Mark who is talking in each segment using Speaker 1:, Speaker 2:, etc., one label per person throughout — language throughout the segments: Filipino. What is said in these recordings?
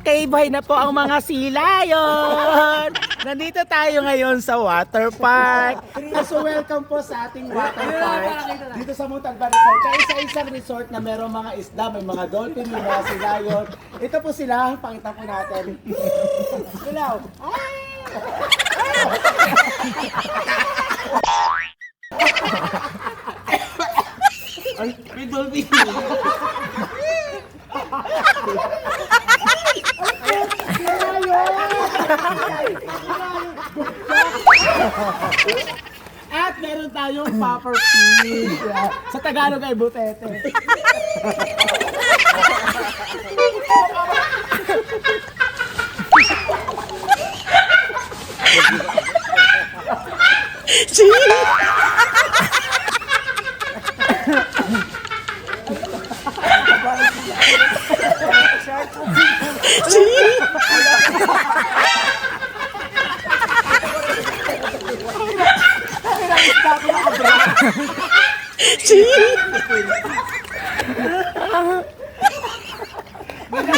Speaker 1: Okay, bye na po ang mga silayon. Nandito tayo ngayon sa water park. So welcome po sa ating water park dito sa Montalban Resort. Kaisa-isang resort na merong mga isda, may mga dolphin, may mga silayon. Ito po sila, pakita po natin. Silaw. Ay, may dolphin. At meron tayong popper fish. Sa Tagalog ay butete.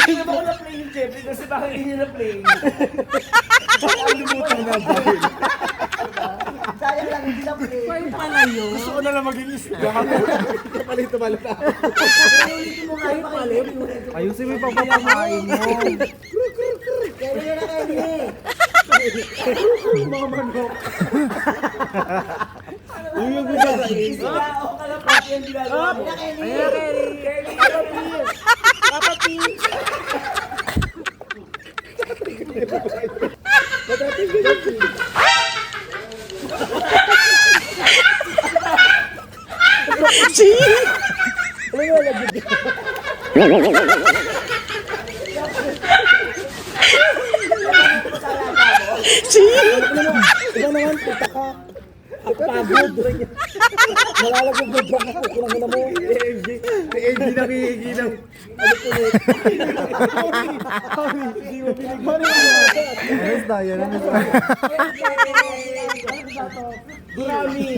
Speaker 1: Hindi na ako na-play yung Jeffrey kasi bakit hindi na-play? Ang lumutan na dahil. Sayang lang hindi na-play. Paano pala yun? Gusto ko na lang maging isda. Palito malata. Ulitin mo nga yung palit. Ayusin mo yung pagpapakain mo. Kaya na Kelly. Mga manok. Uy, yung gusto sa isa. Oo, kalapit yung ginagawa mo. Ayun na Kelly. Kelly, kalapit. Kapatid! Madating ganyan. Ano yung lagyan dito? Iba naman, puta ka. Pagod. Malalagyan mo dyan ako. Kunangin na mo. Si AJ nakikigilang. Ano po yun? Hindi mo pinigyan. Ayos tayo. Gurami.